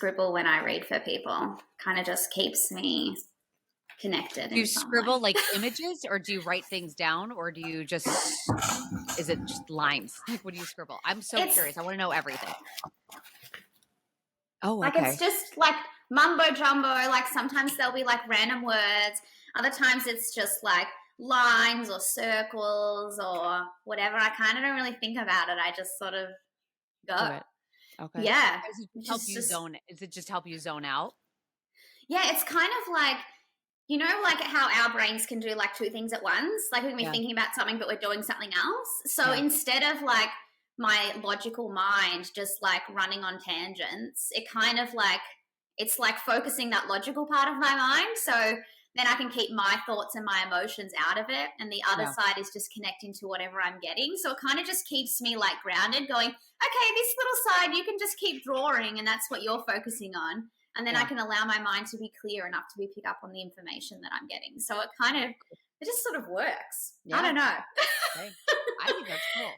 scribble when I read for people. Kind of just keeps me connected. Do you scribble like images, or do you write things down, or do you just, is it just lines? Like, what do you scribble? I'm so curious. I want to know everything. Oh, like okay. it's just like mumbo jumbo. Like sometimes there'll be like random words. Other times it's just like lines or circles or whatever. I kind of don't really think about it. I just sort of go. Do it. Okay. Yeah. Does it just help you zone out? Yeah, it's kind of like, you know, like how our brains can do like two things at once. Like we can be thinking about something, but we're doing something else. So instead of like my logical mind just like running on tangents, it kind of like, it's like focusing that logical part of my mind. So then I can keep my thoughts and my emotions out of it. And the other side is just connecting to whatever I'm getting. So it kind of just keeps me like grounded, going, okay, this little side, you can just keep drawing and that's what you're focusing on. And then I can allow my mind to be clear enough to pick up on the information that I'm getting. So it kind of, it just sort of works. I don't know. Okay. I think that's cool.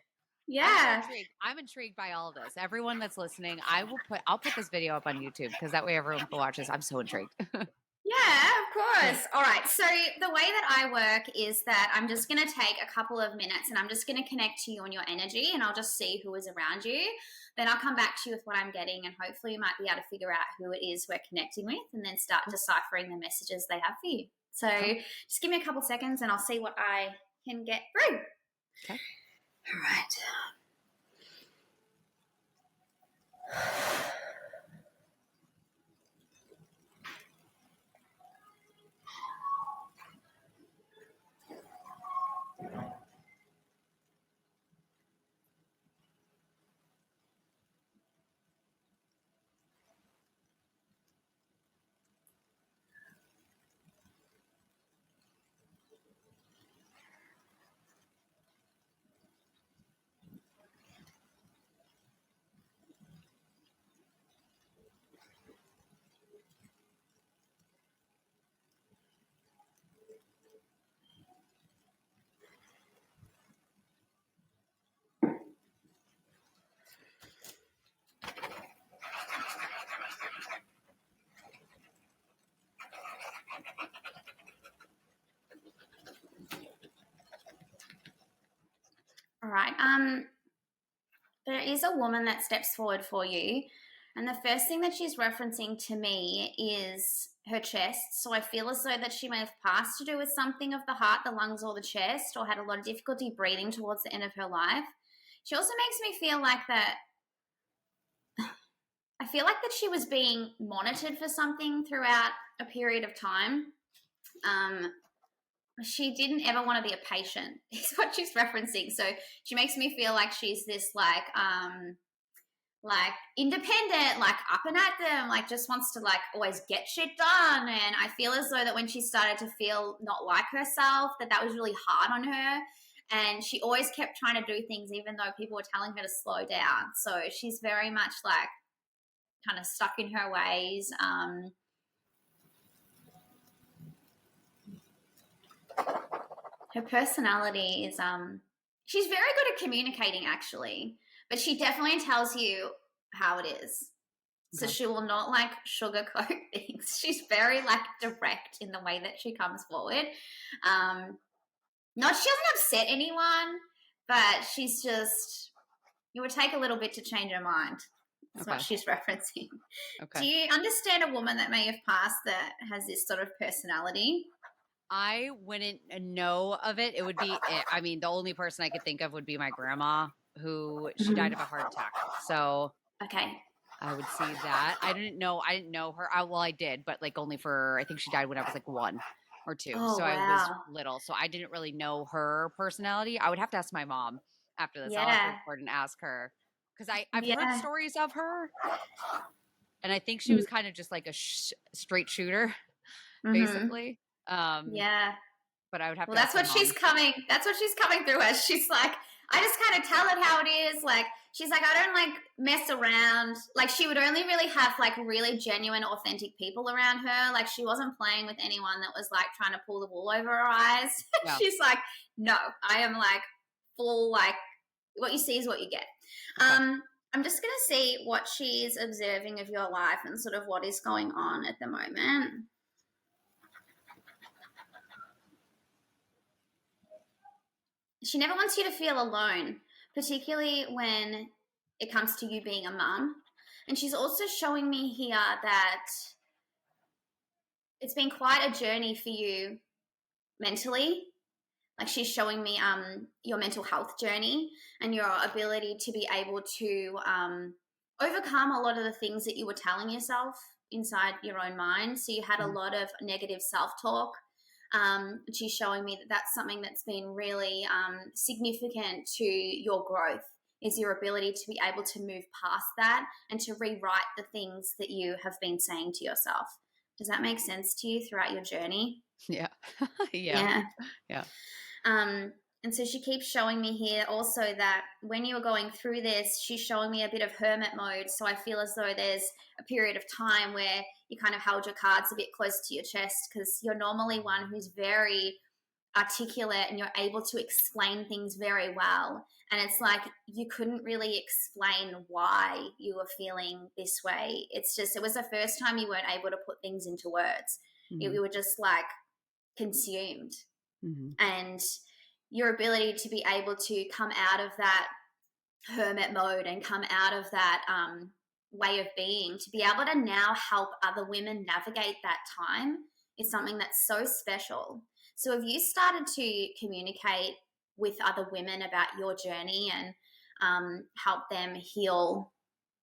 Yeah. I'm intrigued by all of this. Everyone that's listening, I'll put this video up on YouTube because that way everyone can watch this. I'm so intrigued. Yeah, of course. All right. So the way that I work is that I'm just going to take a couple of minutes and I'm just going to connect to you and your energy, and I'll just see who is around you. Then I'll come back to you with what I'm getting, and hopefully you might be able to figure out who it is we're connecting with and then start deciphering the messages they have for you. So just give me a couple seconds and I'll see what I can get through. Okay. All right. All right. There is a woman that steps forward for you, and the first thing that she's referencing to me is her chest. So I feel as though that she may have passed to do with something of the heart, the lungs, or the chest, or had a lot of difficulty breathing towards the end of her life. She also makes me feel like that. I feel like that she was being monitored for something throughout a period of time. She didn't ever want to be a patient is what she's referencing. So she makes me feel like she's this like independent, like up and at them, like just wants to like always get shit done. And I feel as though that when she started to feel not like herself, that was really hard on her. And she always kept trying to do things even though people were telling her to slow down. So she's very much like kind of stuck in her ways. Her personality is she's very good at communicating actually, but she definitely tells you how it is. So she will not like sugarcoat things. She's very like direct in the way that she comes forward. She doesn't upset anyone, but she's just, it would take a little bit to change her mind. That's what she's referencing. Okay. Do you understand a woman that may have passed that has this sort of personality? I wouldn't know of it. It would be, I mean, the only person I could think of would be my grandma, who she died of a heart attack. So I would see that. I didn't know her. Well, I did, but like only for, I think she died when I was like 1 or 2. So I was little. So I didn't really know her personality. I would have to ask my mom after this. I'll have to record and ask her. Because I've heard stories of her. And I think she was kind of just like a straight shooter, basically. But I would have to. That's what she's coming. That's what she's coming through as. She's like, I just kind of tell it how it is. Like, she's like, I don't like mess around. Like, she would only really have like really genuine, authentic people around her. Like, she wasn't playing with anyone that was like trying to pull the wool over her eyes. Yeah. She's like, no, I am like full, like what you see is what you get. Okay. I'm just going to see what she's observing of your life and sort of what is going on at the moment. She never wants you to feel alone, particularly when it comes to you being a mum. And she's also showing me here that it's been quite a journey for you mentally. Like she's showing me your mental health journey and your ability to be able to overcome a lot of the things that you were telling yourself inside your own mind. So you had a lot of negative self-talk. She's showing me that that's something that's been really significant to your growth, is your ability to be able to move past that and to rewrite the things that you have been saying to yourself. Does that make sense to you throughout your journey? Yeah. Yeah. Yeah. And so she keeps showing me here also that when you were going through this, she's showing me a bit of hermit mode. So I feel as though there's a period of time where you kind of held your cards a bit close to your chest, because you're normally one who's very articulate and you're able to explain things very well. And it's like you couldn't really explain why you were feeling this way. It's just, it was the first time you weren't able to put things into words. You were just like consumed. And your ability to be able to come out of that hermit mode and come out of that way of being, to be able to now help other women navigate that time, is something that's so special. So have you started to communicate with other women about your journey and help them heal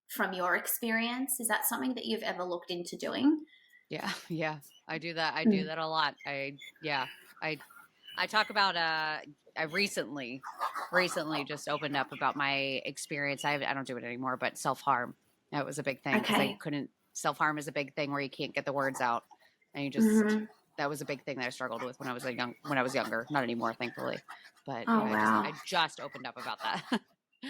from your experience? Is that something that you've ever looked into doing? Yeah, I do that. I do that a lot. I talk about I recently just opened up about my experience. I don't do it anymore, but self-harm. That was a big thing because I couldn't. Self-harm is a big thing where you can't get the words out, and you just that was a big thing that I struggled with when I was younger. Not anymore, thankfully. But I just opened up about that.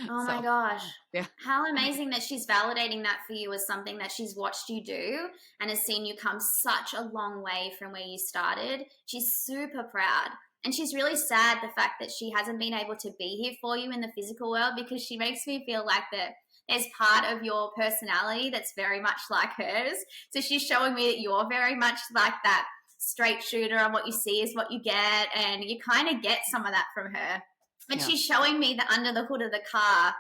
Oh my gosh. Yeah. How amazing that she's validating that for you as something that she's watched you do and has seen you come such a long way from where you started. She's super proud. And she's really sad the fact that she hasn't been able to be here for you in the physical world, because she makes me feel like that there's part of your personality that's very much like hers. So she's showing me that you're very much like that straight shooter, and what you see is what you get, and you kind of get some of that from her. And she's showing me that under the hood of the car,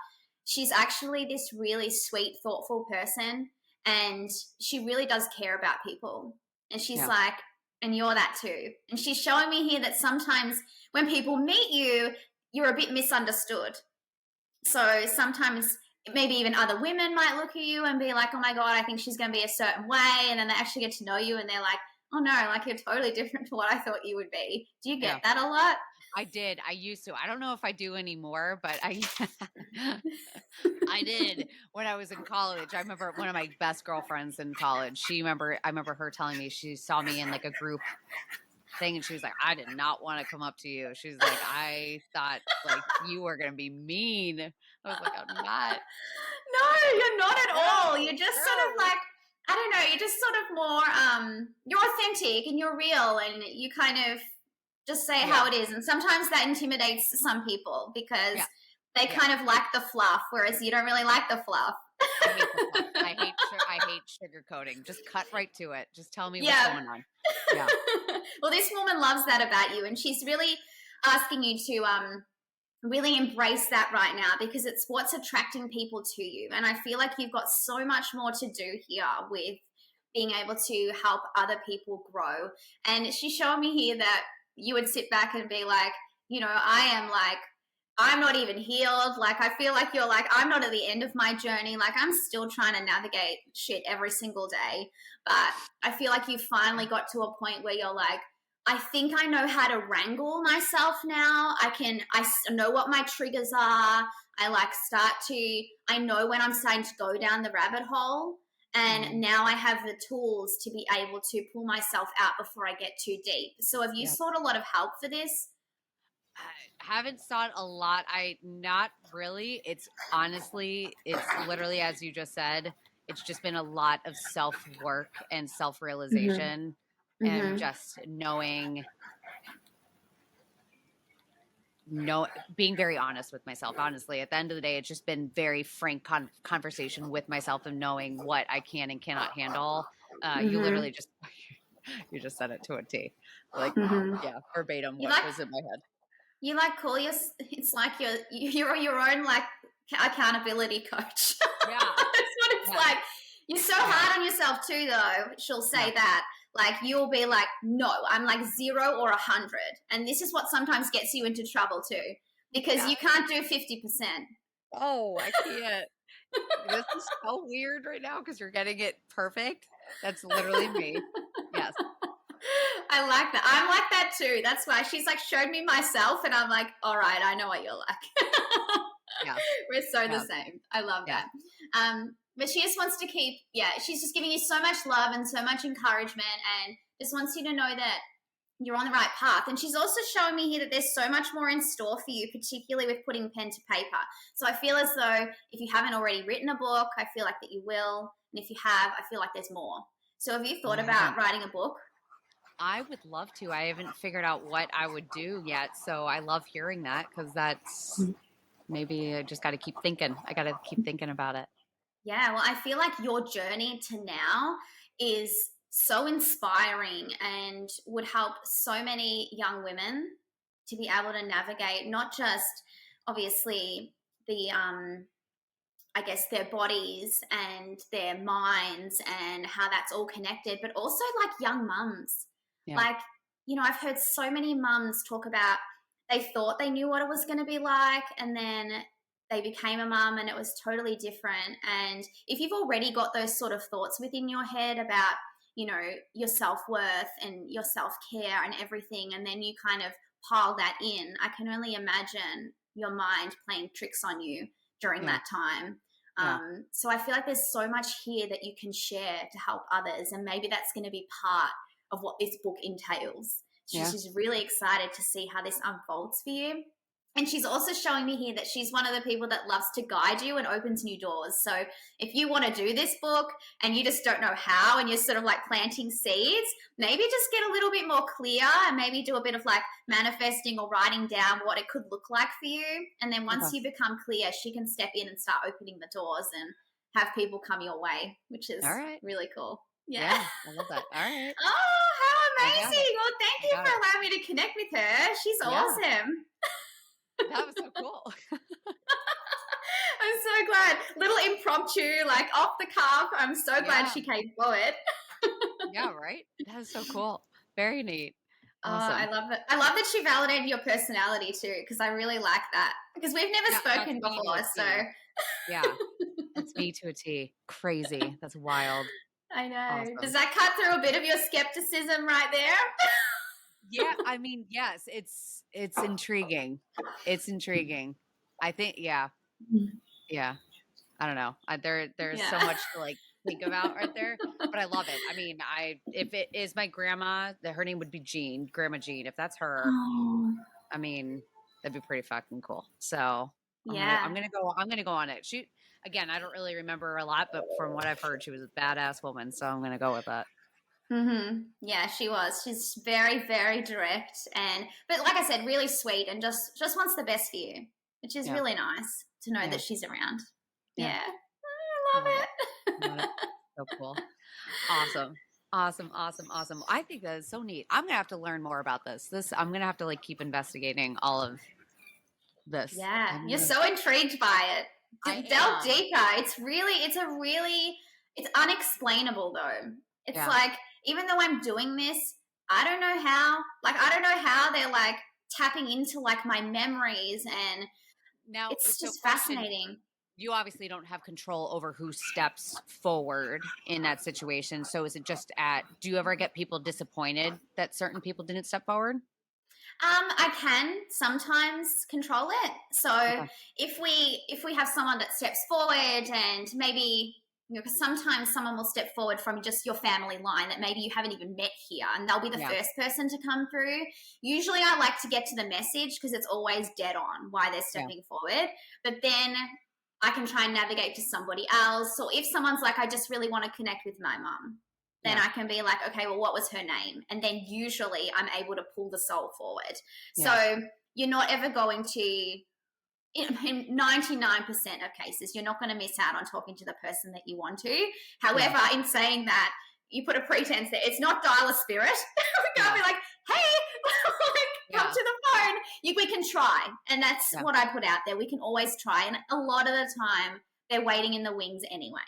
she's actually this really sweet, thoughtful person, and she really does care about people. And she's like, and you're that too. And she's showing me here that sometimes when people meet you, you're a bit misunderstood. So sometimes maybe even other women might look at you and be like, oh my God, I think she's going to be a certain way. And then they actually get to know you and they're like, oh no, like you're totally different to what I thought you would be. Do you get that a lot? I did. I used to. I don't know if I do anymore, but I did when I was in college. I remember one of my best girlfriends in college. I remember her telling me she saw me in like a group thing, and she was like, I did not want to come up to you. She was like, I thought like you were going to be mean. I was like, I'm not. No, you're not at all. You're just sort of like, I don't know, you're just sort of more, you're authentic and you're real, and you kind of just say how it is. And sometimes that intimidates some people because they kind of like the fluff, whereas you don't really like the fluff. I hate the fluff. I hate sugarcoating. Just cut right to it. Just tell me what's going on. Yeah. Well, this woman loves that about you, and she's really asking you to really embrace that right now, because it's what's attracting people to you. And I feel like you've got so much more to do here with being able to help other people grow. And she's showing me here that you would sit back and be like, you know, I'm not even healed. Like, I feel like you're like, I'm not at the end of my journey. Like, I'm still trying to navigate shit every single day. But I feel like you finally got to a point where you're like, I think I know how to wrangle myself now. I know what my triggers are. I know when I'm starting to go down the rabbit hole. And now I have the tools to be able to pull myself out before I get too deep. So have you sought a lot of help for this? I haven't sought a lot. Not really. It's literally, as you just said, it's just been a lot of self-work and self-realization and just knowing being very honest with myself. Honestly, at the end of the day, it's just been very frank conversation with myself and knowing what I can and cannot handle. You literally just you just said it to a T, like yeah, verbatim what was in my head. You like call it's like you're your own like accountability coach. Yeah, that's what it's like. You're so hard on yourself too, though. She'll say that. Like, you'll be like, no, I'm like 0 or 100. And this is what sometimes gets you into trouble too, because you can't do 50%. Oh, I can't. This is so weird right now because you're getting it perfect. That's literally me. Yes. I like that. I'm like that too. That's why she's like showed me myself and I'm like, all right, I know what you're like. Yeah. We're so the same. I love that. But she just wants to keep, she's just giving you so much love and so much encouragement and just wants you to know that you're on the right path. And she's also showing me here that there's so much more in store for you, particularly with putting pen to paper. So I feel as though if you haven't already written a book, I feel like that you will. And if you have, I feel like there's more. So have you thought about writing a book? I would love to. I haven't figured out what I would do yet. So I love hearing that because that's maybe I just got to keep thinking. I got to keep thinking about it. Yeah, well, I feel like your journey to now is so inspiring and would help so many young women to be able to navigate not just obviously the I guess their bodies and their minds and how that's all connected, but also like young mums. Yeah. Like, you know, I've heard so many mums talk about they thought they knew what it was going to be like and then they became a mum and it was totally different. And if you've already got those sort of thoughts within your head about, you know, your self-worth and your self-care and everything, and then you kind of pile that in, I can only imagine your mind playing tricks on you during that time. So I feel like there's so much here that you can share to help others, and maybe that's going to be part of what this book entails. She's just really excited to see how this unfolds for you. And she's also showing me here that she's one of the people that loves to guide you and opens new doors. So if you want to do this book and you just don't know how and you're sort of like planting seeds, maybe just get a little bit more clear and maybe do a bit of like manifesting or writing down what it could look like for you. And then once you become clear, she can step in and start opening the doors and have people come your way, which is really cool. Yeah, I love that. All right. Oh, how amazing. Well, thank you for allowing me to connect with her. She's awesome. That was so cool. I'm so glad. Little impromptu, like off the cuff. I'm so glad she came forward. Yeah, right? That is so cool. Very neat. Awesome. I love it. I love that she validated your personality too, because I really like that. Because we've never spoken before, so. Yeah, that's me to a T. Crazy. That's wild. I know. Awesome. Does that cut through a bit of your skepticism right there? Yeah, I mean, yes, it's intriguing. It's intriguing. I think, yeah. I don't know. There's so much to like think about right there, but I love it. I mean, if it is my grandma, her name would be Jean, Grandma Jean. If that's her, I mean, that'd be pretty fucking cool. So I'm gonna go on it. Again, I don't really remember her a lot, but from what I've heard, she was a badass woman. So I'm gonna go with that. Yeah, she was. She's very, very direct, but like I said, really sweet, and just wants the best for you, which is really nice to know that she's around. Yeah, I love it. So cool. Awesome. I think that is so neat. I'm gonna have to learn more about this. I'm gonna have to like keep investigating all of this. Yeah, you're so intrigued by it. Delve deeper. It's unexplainable though. It's like, even though I'm doing this, I don't know how they're like tapping into like my memories, and now it's just fascinating. You obviously don't have control over who steps forward in that situation. So is it just do you ever get people disappointed that certain people didn't step forward? I can sometimes control it. So if we have someone that steps forward and maybe, you know, because sometimes someone will step forward from just your family line that maybe you haven't even met here, and they'll be the first person to come through. Usually I like to get to the message because it's always dead on why they're stepping forward. But then I can try and navigate to somebody else. Or if someone's like, I just really want to connect with my mum. then I can be like, okay, well, what was her name? And then usually I'm able to pull the soul forward. So you're not ever going to, in 99% of cases, you're not going to miss out on talking to the person that you want to. However, in saying that, you put a pretense there. It's not dial a spirit. We can't be like, hey, come to the phone. We can try. And that's what I put out there. We can always try. And a lot of the time, they're waiting in the wings anyway.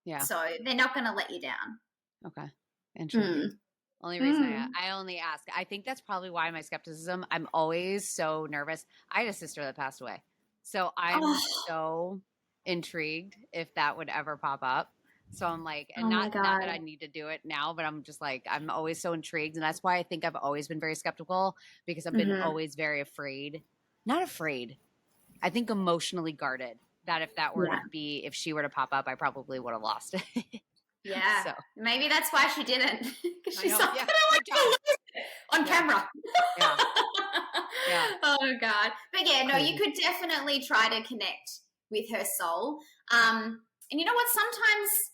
Yeah. So they're not going to let you down. Okay. Interesting. Only reason I only ask. I think that's probably why my skepticism, I'm always so nervous. I had a sister that passed away. So I'm so intrigued if that would ever pop up. So I'm like, and not that I need to do it now, but I'm just like, I'm always so intrigued. And that's why I think I've always been very skeptical, because I've been always very afraid. Not afraid. I think emotionally guarded that if that were to be, if she were to pop up, I probably would have lost it. Yeah. So maybe that's why she didn't. Because she's like, I don't want to lose it on camera. Yeah. Oh, God. But yeah, no, you could definitely try to connect with her soul. And you know what? Sometimes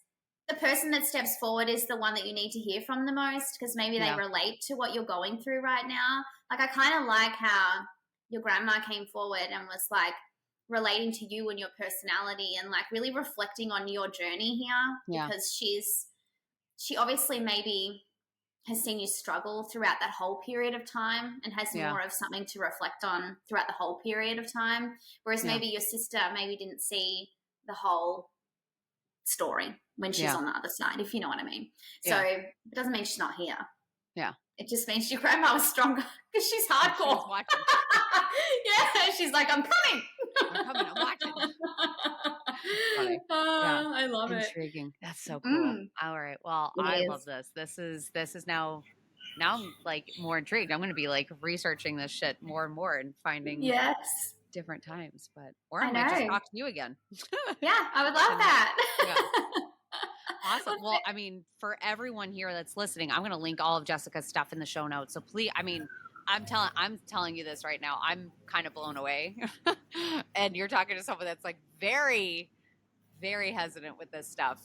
the person that steps forward is the one that you need to hear from the most, because maybe they relate to what you're going through right now. Like, I kind of like how your grandma came forward and was like relating to you and your personality and like really reflecting on your journey here, because she obviously maybe has seen you struggle throughout that whole period of time and has more of something to reflect on throughout the whole period of time. Whereas maybe your sister maybe didn't see the whole story when she's on the other side, if you know what I mean. So it doesn't mean she's not here. Yeah. It just means your grandma was stronger because she's hardcore. She's watching. She's like, I'm coming. I'm watching. Funny. I love it. Intriguing. That's so cool. All right. Well, I love this. This is now I'm like more intrigued. I'm going to be like researching this shit more and more and finding different times. Or I might just talk to you again. Yeah, I would love that. Awesome. Well, I mean, for everyone here that's listening, I'm going to link all of Jessica's stuff in the show notes. So please, I mean, I'm telling you this right now. I'm kind of blown away. And you're talking to someone that's like very, very hesitant with this stuff.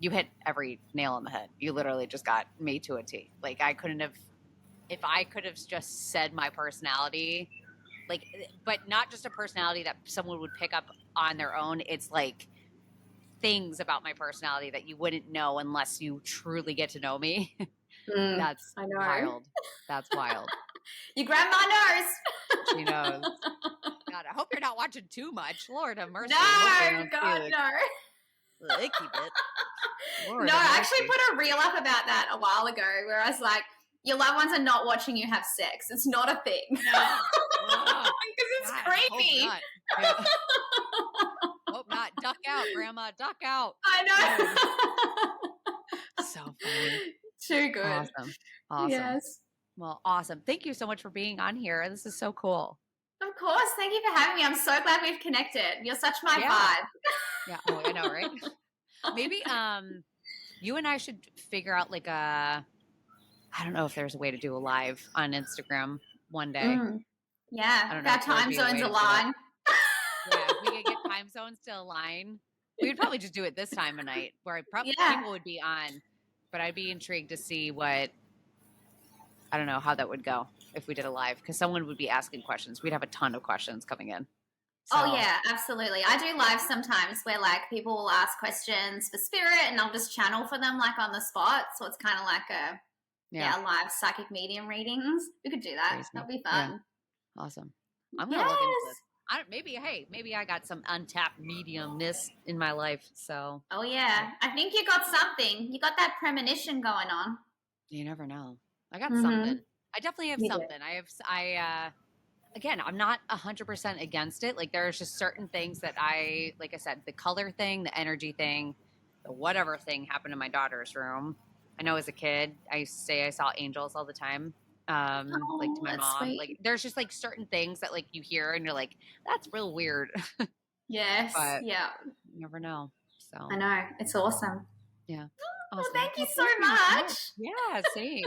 You hit every nail on the head. You literally just got me to a T. Like, if I could have just said my personality, like, but not just a personality that someone would pick up on their own. It's like things about my personality that you wouldn't know unless you truly get to know me. That's wild. That's wild. Your grandma knows. She knows. God, I hope you're not watching too much. Lord have mercy. No, God, no. Icky bit. Lord, no, I actually put a reel up about that a while ago where I was like, your loved ones are not watching you have sex. It's not a thing. No. Because it's creepy. Hope not. Duck out, Grandma. Duck out. I know. So funny. Too good. Awesome. Yes. Well, awesome. Thank you so much for being on here. This is so cool. Of course. Thank you for having me. I'm so glad we've connected. You're such my vibe. Yeah. Oh, I know, right? Maybe you and I should figure out like I don't know if there's a way to do a live on Instagram one day. Yeah. I don't know if our time zones align. Yeah, if we could get time zones to align, we would probably just do it this time of night where probably people would be on, but I'd be intrigued to see I don't know how that would go if we did a live, because someone would be asking questions. We'd have a ton of questions coming in. So. Oh yeah, absolutely. I do live sometimes where like people will ask questions for spirit and I'll just channel for them like on the spot. So it's kind of like a live psychic medium readings. We could do that. Crazy. That'd be fun. Yeah. Awesome. I'm going to look into this. Maybe I got some untapped mediumness in my life. So. Oh yeah. I think you got something. You got that premonition going on. You never know. I got something. I definitely have something. Again, I'm not 100% against it. Like there's just certain things that like I said, the color thing, the energy thing, the whatever thing happened in my daughter's room. I know as a kid, I used to say I saw angels all the time. Like to my mom, sweet. Like there's just like certain things that like you hear and you're like, that's real weird. Yes. But you never know. So I know. It's awesome. Yeah. Well, thank you so much. Yeah, same.